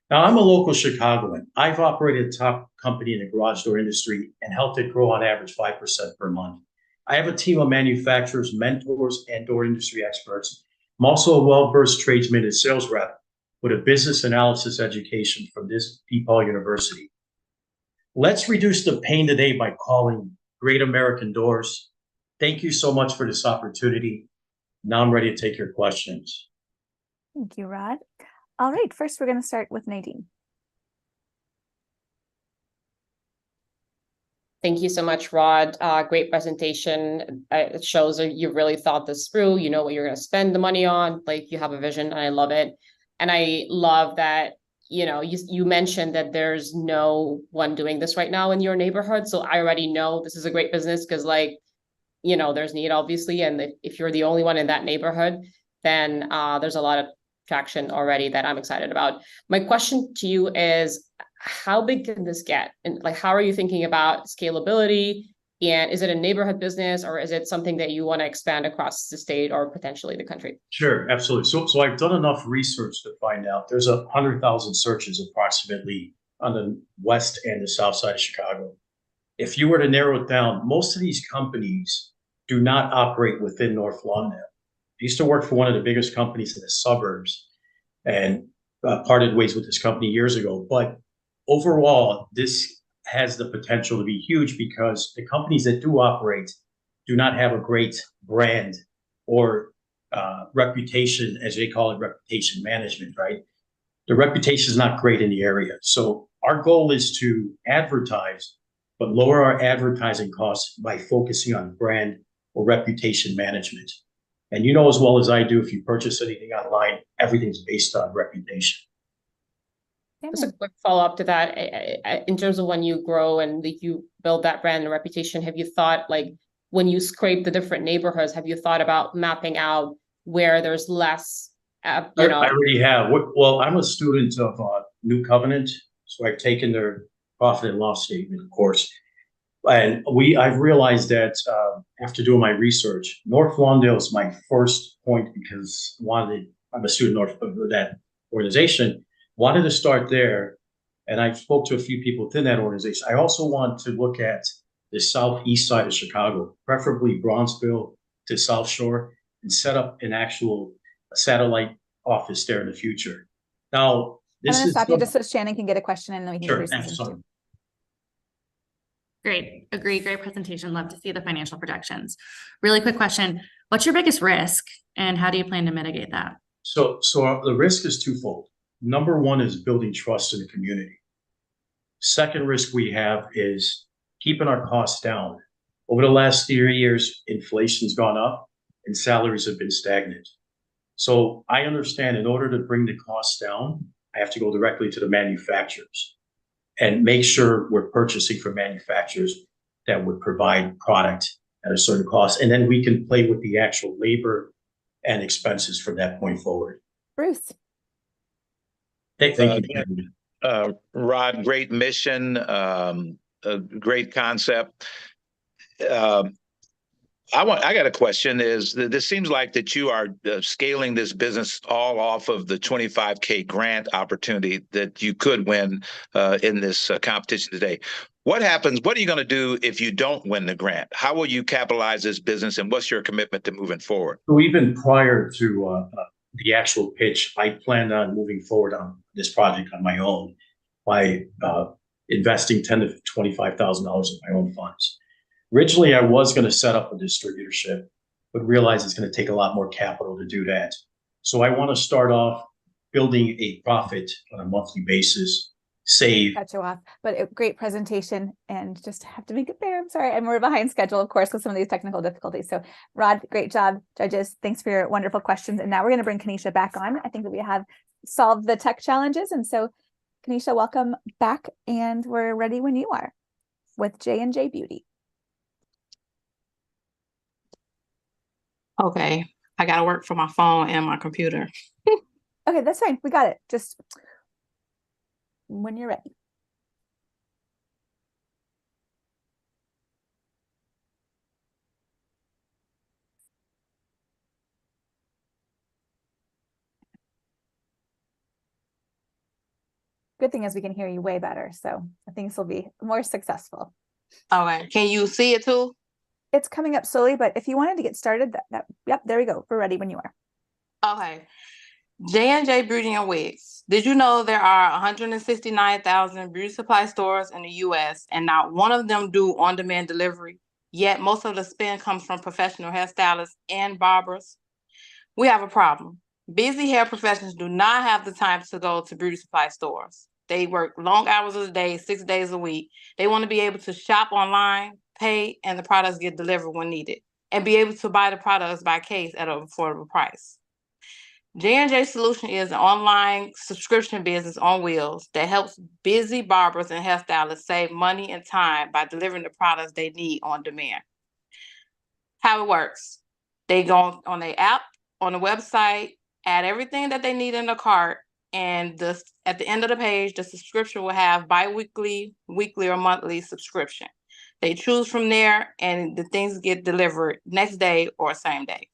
Now, I'm a local Chicagoan. I've operated a top company in the garage door industry and helped it grow on average 5% per month. I have a team of manufacturers, mentors, and door industry experts. I'm also a well-versed tradesman and sales rep with a business analysis education from this DePaul University. Let's reduce the pain today by calling Great American Doors. Thank you so much for this opportunity. Now I'm ready to take your questions. Thank you, Rod. All right, first we're going to start with Nadine. Thank you so much, Rod. Great presentation. It shows that you really thought this through. You know what you're going to spend the money on. Like, you have a vision, and I love it. And I love that, you know, you mentioned that there's no one doing this right now in your neighborhood. So I already know this is a great business because, like, you know, there's need, obviously. And if you're the only one in that neighborhood, then there's a lot of traction already that I'm excited about. My question to you is, how big can this get? And like, how are you thinking about scalability? And is it a neighborhood business, or is it something that you want to expand across the state or potentially the country? Sure, absolutely. So I've done enough research to find out there's 100,000 searches approximately on the west and the south side of Chicago. If you were to narrow it down, most of these companies do not operate within North Lawndale. I used to work for one of the biggest companies in the suburbs and parted ways with this company years ago. But overall, this has the potential to be huge because the companies that do operate do not have a great brand or reputation, as they call it, reputation management, right? The reputation is not great in the area. So our goal is to advertise, but lower our advertising costs by focusing on brand or reputation management. And you know as well as I do, if you purchase anything online, everything's based on reputation. Just a quick follow-up to that. In terms of when you grow and you build that brand and reputation, have you thought, like, when you scrape the different neighborhoods, have you thought about mapping out where there's less, I already have. Well, I'm a student of New Covenant, so I've taken their profit and loss statement, of course. And I've realized that after doing my research, North Lawndale is my first point because I'm a student of that organization, wanted to start there. And I spoke to a few people within that organization. I also want to look at the southeast side of Chicago, preferably Bronzeville to South Shore, and set up an actual satellite office there in the future. Now, I'm going to stop you just so Shannon can get a question and then we can sure, introduce Great. Agree. Great presentation. Love to see the financial projections. Really quick question. What's your biggest risk and how do you plan to mitigate that? So the risk is twofold. Number one is building trust in the community. Second risk we have is keeping our costs down. Over the last 3 years, inflation's gone up and salaries have been stagnant. So I understand in order to bring the costs down, I have to go directly to the manufacturers and make sure we're purchasing from manufacturers that would provide product at a certain cost. And then we can play with the actual labor and expenses from that point forward. Bruce. Thank you. Rod, great mission, a great concept. I got a question. This seems like that you are scaling this business all off of the $25K grant opportunity that you could win in this competition today. What happens? What are you going to do if you don't win the grant? How will you capitalize this business, and what's your commitment to moving forward? So even prior to the actual pitch, I planned on moving forward on this project on my own by investing $10,000 to $25,000 of my own funds. Originally, I was going to set up a distributorship, but realized it's going to take a lot more capital to do that. So I want to start off building a profit on a monthly basis, save. Cut you off, but a great presentation, and just have to make it fair. I'm sorry, and we're behind schedule, of course, with some of these technical difficulties. So Rod, great job. Judges, thanks for your wonderful questions. And now we're going to bring Kanisha back on. I think that we have solved the tech challenges. And so Kanisha, welcome back. And we're ready when you are with J&J Beauty. Okay, I got to work from my phone and my computer. Okay, that's fine. We got it. Just when you're ready. Good thing is we can hear you way better. So I think this will be more successful. Okay, can you see it too? It's coming up slowly, but if you wanted to get started, yep, there we go. We're ready when you are. Okay. J&J Beauty and Wigs. Did you know there are 169,000 beauty supply stores in the U.S. and not one of them do on-demand delivery? Yet most of the spend comes from professional hairstylists and barbers. We have a problem. Busy hair professionals do not have the time to go to beauty supply stores. They work long hours of the day, 6 days a week. They want to be able to shop online, pay, and the products get delivered when needed, and be able to buy the products by case at an affordable price. J&J Solution is an online subscription business on wheels that helps busy barbers and hairstylists save money and time by delivering the products they need on demand. How it works: they go on the app, on the website, add everything that they need in the cart, and at the end of the page, the subscription will have bi-weekly, weekly, or monthly subscription. They choose from there, and the things get delivered next day or same day.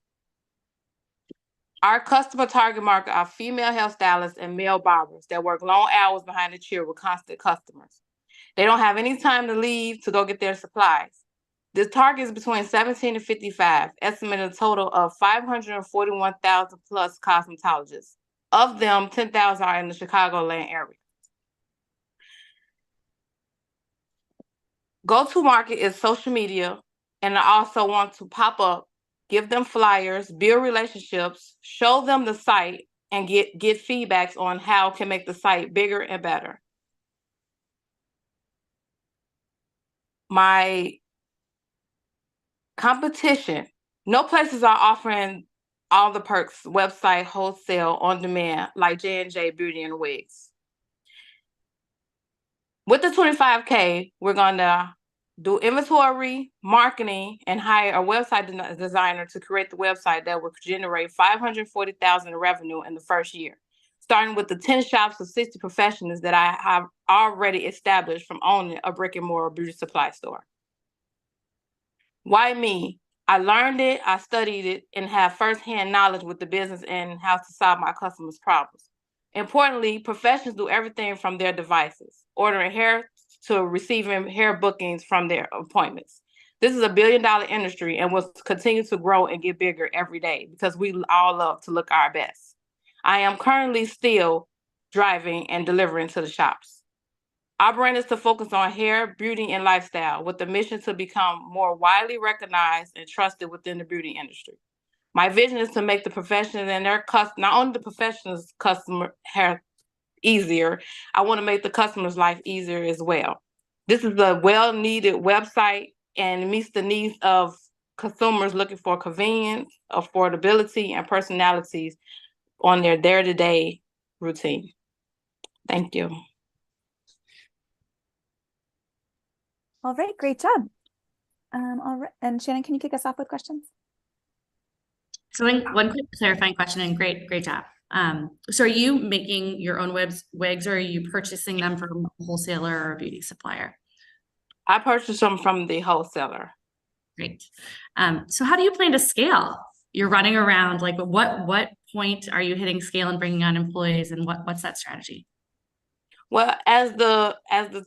Our customer target market are female hairstylists and male barbers that work long hours behind the chair with constant customers. They don't have any time to leave to go get their supplies. This target is between 17 and 55, estimated a total of 541,000 plus cosmetologists. Of them, 10,000 are in the Chicagoland area. Go-to-market is social media, and I also want to pop up, give them flyers, build relationships, show them the site, and get feedbacks on how can make the site bigger and better. My competition, no places are offering all the perks, website, wholesale, on demand, like J&J Beauty and Wigs. With the $25K, we're gonna do inventory, marketing, and hire a website designer to create the website that will generate $540,000 in revenue in the first year, starting with the 10 shops of 60 professionals that I have already established from owning a brick and mortar beauty supply store. Why me? I learned it, I studied it, and have firsthand knowledge with the business and how to solve my customers' problems. Importantly, professionals do everything from their devices, ordering hair to receiving hair bookings from their appointments. This is a billion-dollar industry and will continue to grow and get bigger every day because we all love to look our best. I am currently still driving and delivering to the shops. Our brand is to focus on hair, beauty, and lifestyle with the mission to become more widely recognized and trusted within the beauty industry. My vision is to make the professionals and their not only the professionals' customer hair easier, I want to make the customer's life easier as well. This is a well-needed website and meets the needs of consumers looking for convenience, affordability, and personalities on their day-to-day routine. Thank you. All right, great job. All right, and Shannon, can you kick us off with questions? So one quick clarifying question, and great job. So are you making your own wigs, or are you purchasing them from a wholesaler or a beauty supplier? I purchased them from the wholesaler. Great. So how do you plan to scale? You're running around, like what point are you hitting scale and bringing on employees, and what's that strategy? Well, as the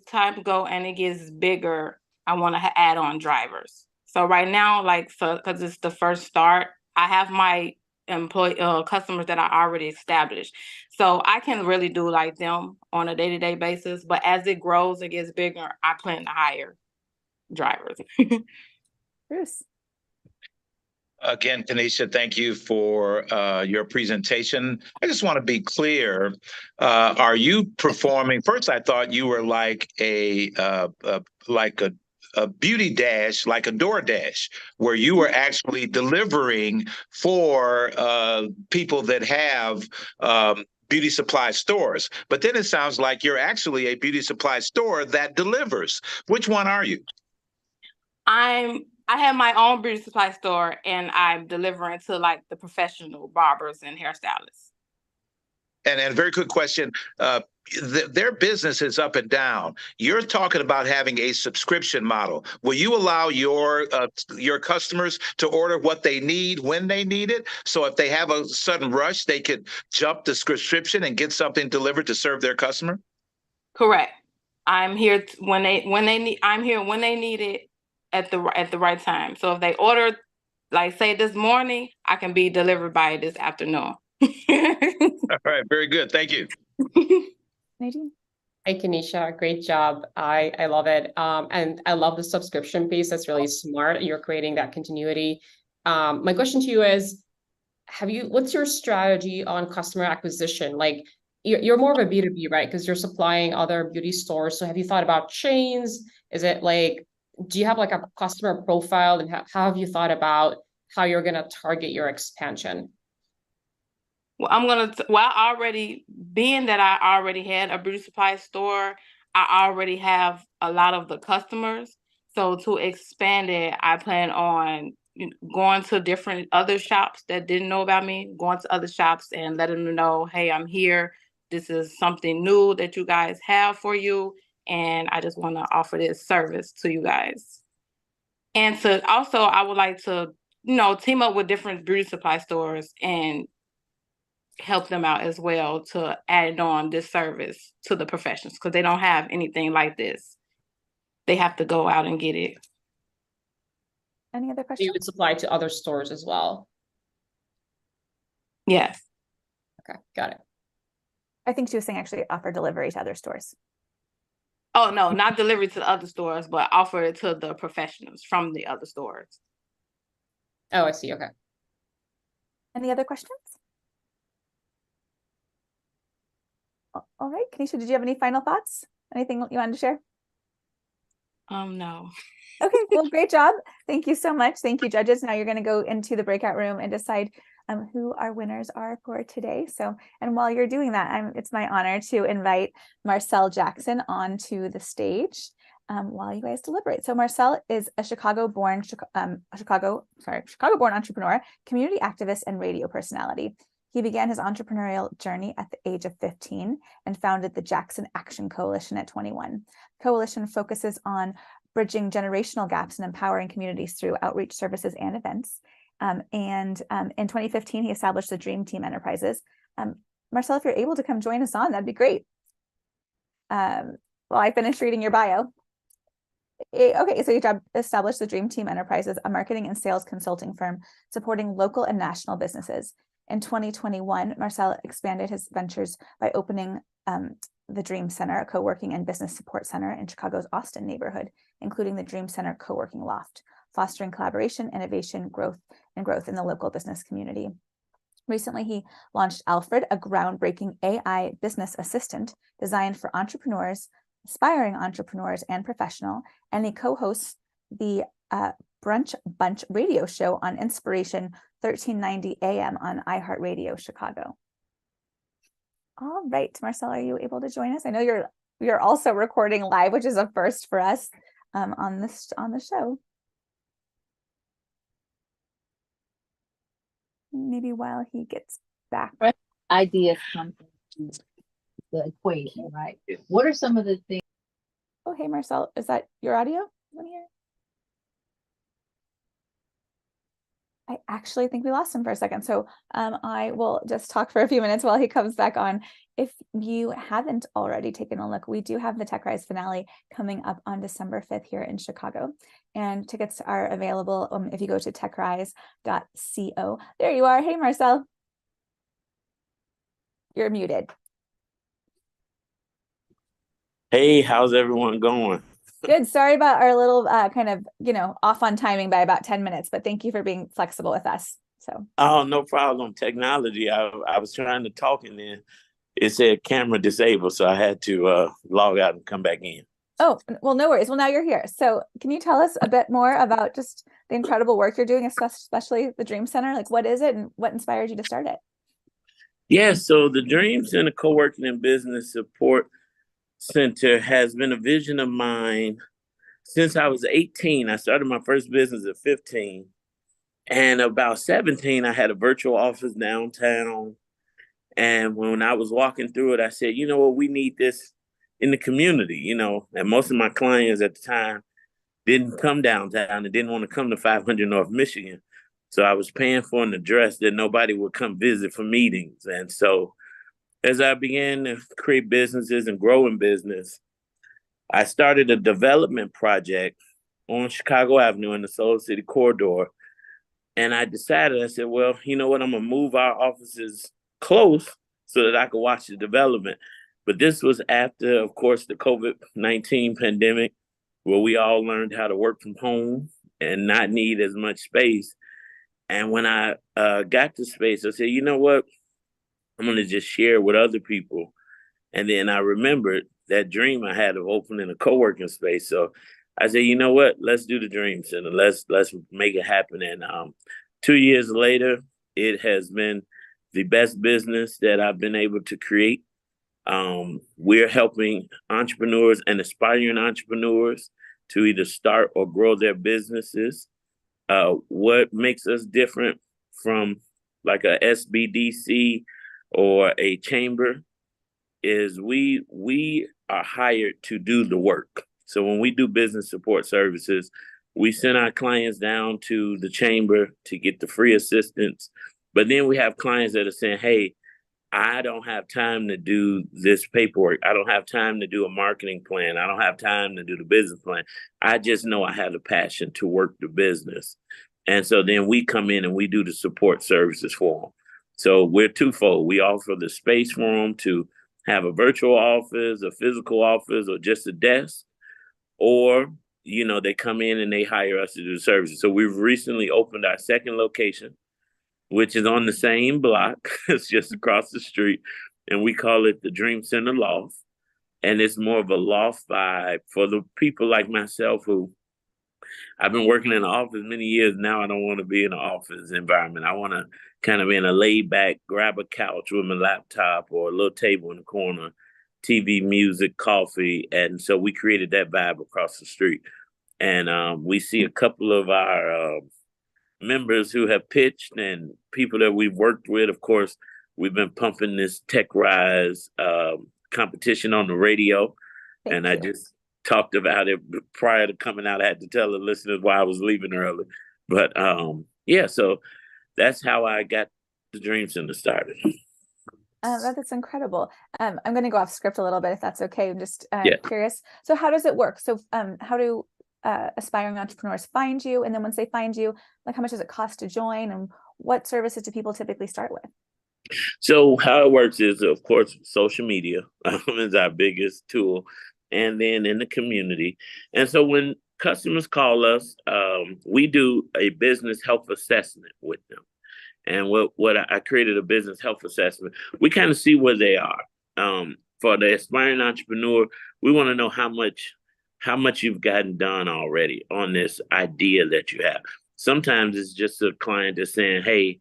time go and it gets bigger, I want to add on drivers. So right now, like, so because it's the first start, I have my customers that are already established, so I can really do like them on a day-to-day basis. But as it grows, it gets bigger, I plan to hire drivers. Bruce. Again, Kanisha, thank you for your presentation. I just want to be clear. Are you performing? First, I thought you were like a beauty dash, like a DoorDash, where you were actually delivering for people that have beauty supply stores. But then it sounds like you're actually a beauty supply store that delivers. Which one are you? I have my own beauty supply store, and I'm delivering to like the professional barbers and hairstylists. And a very quick question. Their business is up and down. You're talking about having a subscription model. Will you allow your customers to order what they need when they need it? So if they have a sudden rush, they could jump the subscription and get something delivered to serve their customer? Correct. I'm here when they need. I'm here when they need it at the right time. So if they order, like say this morning, I can be delivered by this afternoon. All right, very good. Thank you. Nadine? Hi, Kanisha. Great job. I love it. And I love the subscription piece. That's really smart. You're creating that continuity. My question to you is, what's your strategy on customer acquisition? Like, you're more of a B2B, right? Because you're supplying other beauty stores. So have you thought about chains? Is it like, do you have like a customer profile, and how have you thought about how you're going to target your expansion? Well, being that I already had a beauty supply store, I already have a lot of the customers. So to expand it, I plan on going to different other shops that didn't know about me, going to other shops and letting them know, hey, I'm here. This is something new that you guys have for you. And I just want to offer this service to you guys. And to also, I would like to, team up with different beauty supply stores and help them out as well to add on this service to the professionals, because they don't have anything like this. They have to go out and get it. Any other questions? You would supply to other stores as well? Yes. Okay, got it. I think she was saying actually offer delivery to other stores. Oh, no, not delivery to the other stores, but offer it to the professionals from the other stores. Oh, I see. Okay. Any other questions? All right, Kanisha, did you have any final thoughts? Anything you wanted to share? No. Okay, well, great job. Thank you so much. Thank you, judges. Now you're going to go into the breakout room and decide who our winners are for today. So, and while you're doing that, it's my honor to invite Marcel Jackson onto the stage while you guys deliberate. So Marcel is a Chicago-born entrepreneur, community activist, and radio personality. He began his entrepreneurial journey at the age of 15 and founded the Jackson Action Coalition at 21. The coalition focuses on bridging generational gaps and empowering communities through outreach services and events. In 2015, he established the Dream Team Enterprises. Marcel, if you're able to come join us on, that'd be great. Well, I finished reading your bio. Okay, so you established the Dream Team Enterprises, a marketing and sales consulting firm supporting local and national businesses. In 2021, Marcel expanded his ventures by opening the Dream Center, a co-working and business support center in Chicago's Austin neighborhood, including the Dream Center co-working loft, fostering collaboration, innovation, growth in the local business community. Recently, he launched Alfred, a groundbreaking AI business assistant designed for entrepreneurs, aspiring entrepreneurs, and professional, and he co-hosts the Brunch Bunch radio show on Inspiration 1390 AM on iHeartRadio Chicago. All right, Marcel, are you able to join us? I know you're also recording live, which is a first for us on the show. Maybe while he gets back. Ideas come from the equation, right? What are some of the things? Oh, hey, Marcel, is that your audio? I actually think we lost him for a second. So I will just talk for a few minutes while he comes back on. If you haven't already taken a look, we do have the TechRise finale coming up on December 5th here in Chicago. And tickets are available if you go to techrise.co. There you are. Hey, Marcel. You're muted. Hey, how's everyone going? Good. Sorry about our little kind of, off on timing by about 10 minutes, but thank you for being flexible with us. So. Oh, no problem. Technology. I was trying to talk and then it said camera disabled, so I had to log out and come back in. Oh, well, no worries. Well, now you're here. So can you tell us a bit more about just the incredible work you're doing, especially the Dream Center? Like, what is it and what inspired you to start it? Yeah, so the Dream Center Co-working and Business Support Center has been a vision of mine since I was 18. I started my first business at 15. And about 17, I had a virtual office downtown. And when I was walking through it, I said, you know what, we need this in the community, and most of my clients at the time didn't come downtown and didn't want to come to 500 North Michigan. So I was paying for an address that nobody would come visit for meetings. And so as I began to create businesses and grow in business, I started a development project on Chicago Avenue in the Soul City corridor. And I decided, I said, well, you know what, I'm going to move our offices close so that I could watch the development. But this was after, of course, the COVID-19 pandemic, where we all learned how to work from home and not need as much space. And when I got the space, I said, you know what, I'm going to just share with other people. And then I remembered that dream I had of opening a co-working space. So I said, you know what, let's do the Dream Center. Let's make it happen. And 2 years later, it has been the best business that I've been able to create. We're helping entrepreneurs and aspiring entrepreneurs to either start or grow their businesses. What makes us different from like a SBDC or a chamber is we are hired to do the work. So when we do business support services, we send our clients down to the chamber to get the free assistance. But then we have clients that are saying, hey, I don't have time to do this paperwork. I don't have time to do a marketing plan. I don't have time to do the business plan. I just know I have the passion to work the business. And so then we come in and we do the support services for them. So we're twofold. We offer the space for them to have a virtual office, a physical office, or just a desk. Or, they come in and they hire us to do the services. So we've recently opened our second location, which is on the same block. It's just across the street. And we call it the Dream Center Loft. And it's more of a loft vibe for the people like myself who I've been working in the office many years. Now I don't want to be in an office environment. I want to kind of be in a laid back, grab a couch with my laptop or a little table in the corner, TV, music, coffee. And so we created that vibe across the street. And we see a couple of our members who have pitched and people that we've worked with. Of course, we've been pumping this TechRise competition on the radio. Thank you. I just talked about it prior to coming out. I had to tell the listeners why I was leaving early. But so that's how I got the Dream Center started. That's incredible. I'm going to go off script a little bit if that's okay. I'm just curious. So how does it work? So how do aspiring entrepreneurs find you? And then once they find you, like how much does it cost to join? And what services do people typically start with? So how it works is, of course, social media is our biggest tool. And then in the community. And so when customers call us, we do a business health assessment with them. And what I created a business health assessment. We kind of see where they are. For the aspiring entrepreneur, we want to know how much you've gotten done already on this idea that you have. Sometimes it's just a client that's saying, hey,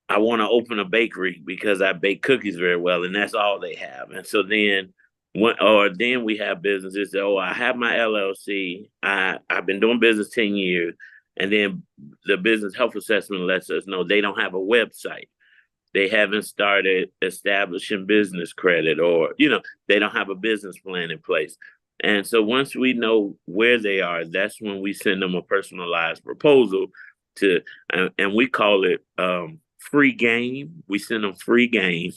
I want to open a bakery because I bake cookies very well, and that's all they have. And so then we have businesses that, I have my LLC. I've been doing business 10 years. And then the business health assessment lets us know they don't have a website. They haven't started establishing business credit or, they don't have a business plan in place. And so once we know where they are, that's when we send them a personalized proposal to, and we call it free game. We send them free game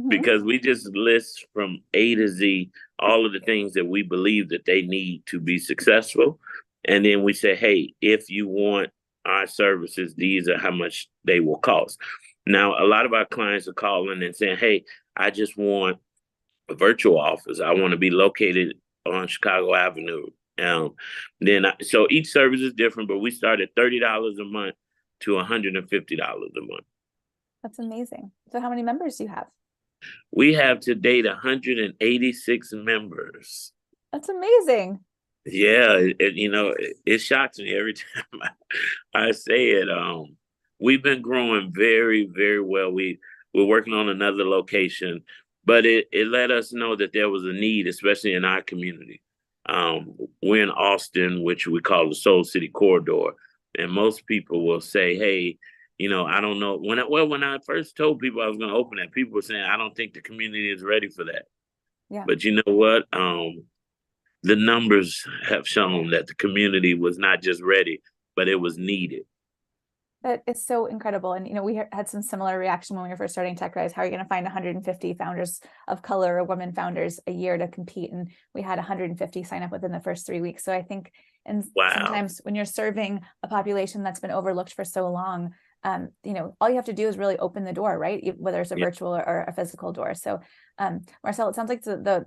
because we just list from A to Z all of the things that we believe that they need to be successful. And then we say, hey, if you want our services, these are how much they will cost. Now, a lot of our clients are calling and saying, hey, I just want a virtual office. I want to be located on Chicago Avenue. So each service is different, but we start at $30 a month to $150 a month. That's amazing. So how many members do you have? We have to date 186 members. That's amazing. Yeah, it shocks me every time I say it. We've been growing very, very well. We're working on another location, but it let us know that there was a need, especially in our community. We're in Austin, which we call the Soul City Corridor, and most people will say, "Hey, I don't know." When I first told people I was going to open that, people were saying, "I don't think the community is ready for that." Yeah. But you know what? The numbers have shown that the community was not just ready, but it was needed. That is so incredible. And, we had some similar reaction when we were first starting TechRise. How are you going to find 150 founders of color or women founders a year to compete? And we had 150 sign up within the first 3 weeks. So I think, and sometimes when you're serving a population that's been overlooked for so long, all you have to do is really open the door, right? Whether it's a virtual or a physical door. So, Marcel, it sounds like the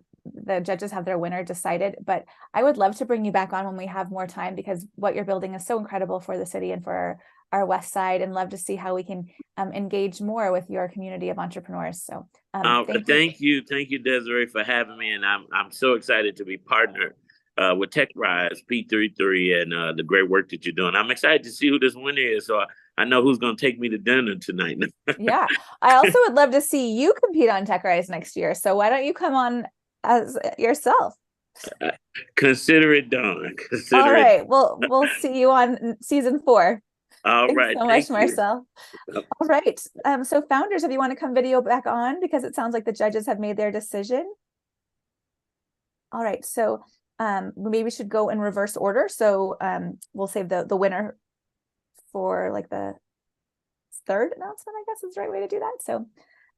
judges have their winner decided, but I would love to bring you back on when we have more time, because what you're building is so incredible for the city and for our Westside, and love to see how we can engage more with your community of entrepreneurs. So thank you, Desiree, for having me, and I'm so excited to be partnered with TechRise, P33, and the great work that you're doing. I'm excited to see who this winner is, so I know who's going to take me to dinner tonight. Yeah, I also would love to see you compete on TechRise next year. So why don't you come on as yourself? Consider it done. All right, we'll see you on season 4. All right. Thanks so much, Marcel. All right. So founders, if you want to come video back on, because it sounds like the judges have made their decision. All right. So maybe we should go in reverse order. So we'll save the winner for like the third announcement, I guess is the right way to do that. So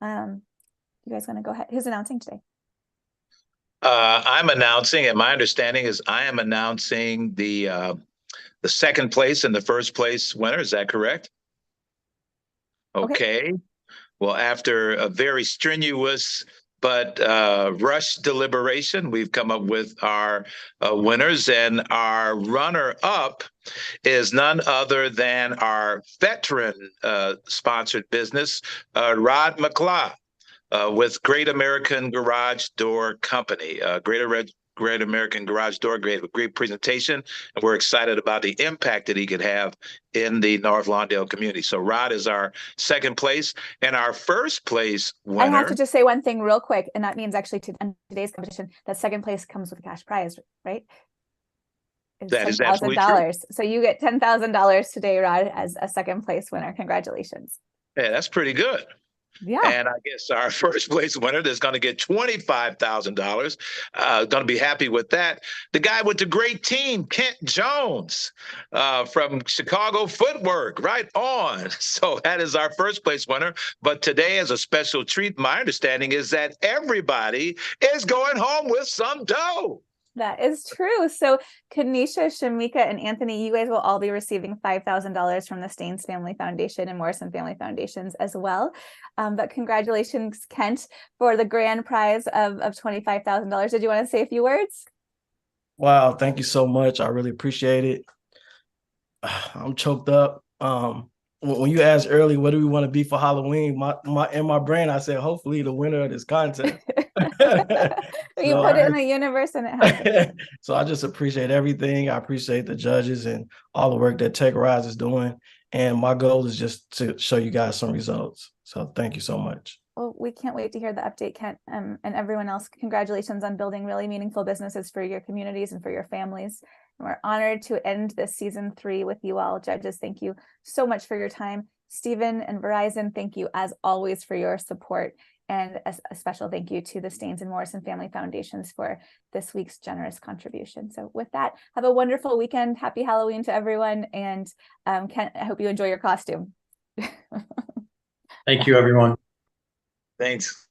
you guys want to go ahead? Who's announcing today? I'm announcing, and my understanding is I am announcing the second place and the first place winner. Is that correct? Okay. Well, after a very strenuous but rushed deliberation, we've come up with our winners, and our runner-up is none other than our veteran sponsored business, Rod Mclah, with Great American Garage Door Company. Great American Garage Door, great presentation, and we're excited about the impact that he could have in the North Lawndale community. So Rod is our second place, and our first place winner. I have to just say one thing real quick, and that means actually today's competition, that second place comes with a cash prize, right? That is absolutely true. So you get $10,000 today, Rod, as a second place winner. Congratulations. Yeah, that's pretty good. Yeah. And I guess our first place winner is going to get $25,000. Going to be happy with that. The guy with the great team, Kent Jones, from Chicago Footwork, right on. So that is our first place winner. But today, as a special treat, my understanding is that everybody is going home with some dough. That is true. So Kanisha, Shameka, and Anthony, you guys will all be receiving $5,000 from the Staines Family Foundation and Morrison Family Foundations as well. But congratulations, Kent, for the grand prize of $25,000. Did you want to say a few words? Wow, thank you so much. I really appreciate it. I'm choked up. When you asked earlier, what do we want to be for Halloween? In my brain, I said, hopefully the winner of this contest. You put it in the universe and it happens. So I just appreciate everything. I appreciate the judges and all the work that TechRise is doing. And my goal is just to show you guys some results. So thank you so much. Well, we can't wait to hear the update, Kent, and everyone else. Congratulations on building really meaningful businesses for your communities and for your families. And we're honored to end this season 3 with you all. Judges, thank you so much for your time. Stephen and Verizon, thank you as always for your support. And a special thank you to the Staines and Morrison Family Foundations for this week's generous contribution. So with that, have a wonderful weekend. Happy Halloween to everyone. And I hope you enjoy your costume. Thank you, everyone. Thanks.